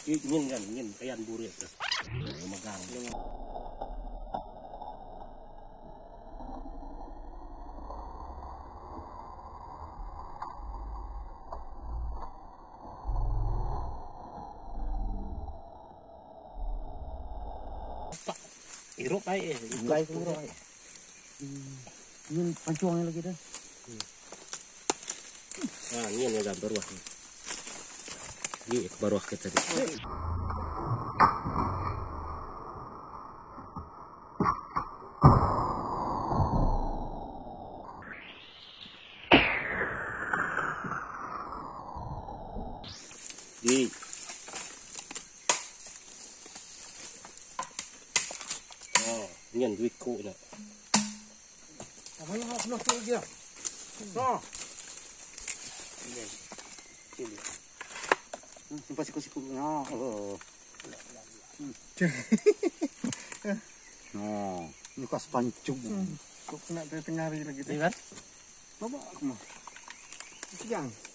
Ingin kan, ingin kayan burit. Megang. Irok ay Ilai ko irok. Yun pancuangnya lagi dah. Ah, ini ada berwah. Ini berwah kita tadi. Di nhân duy cụ nè. Apa yang nak nak dia? No. Ini. Simpan siku-siku. No. No. Ini kas pancung. Kok kena tengah hari lagi tu. Ini kan? Bawa aku mah. Jangan.